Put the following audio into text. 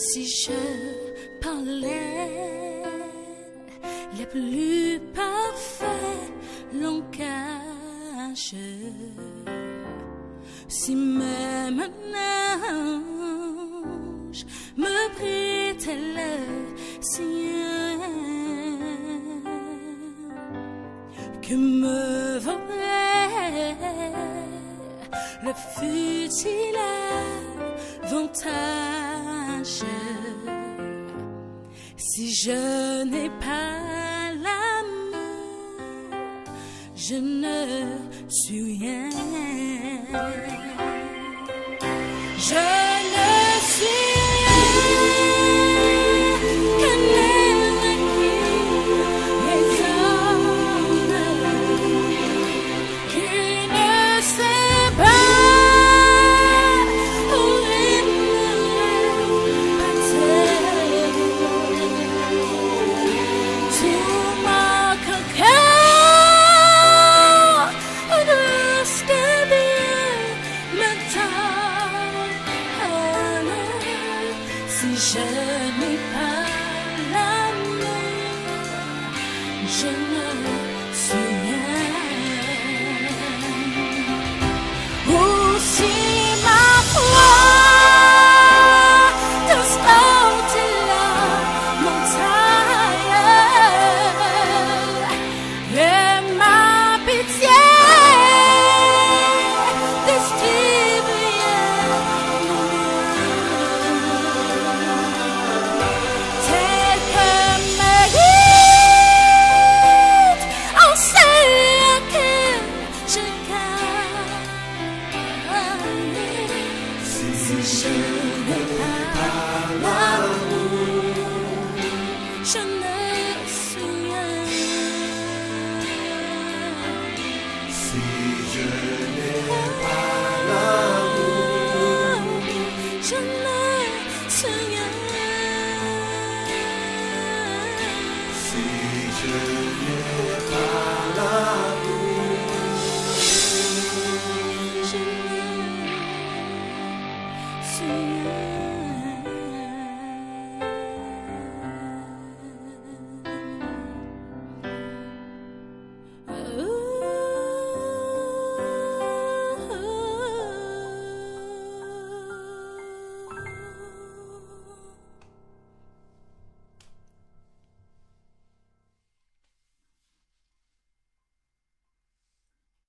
Si je parlais les plus parfaits langages, si même un ange me prêtait le sien, que me vaudrait le futile avantage si je n'ai pas l'amour, je ne suis rien. Je ne suis rien qu'un air qui résonne, qui ne sait pas où il tout mon cœur de ce que Dieu me donne. Si je n'ai pas l'amour, je ne suis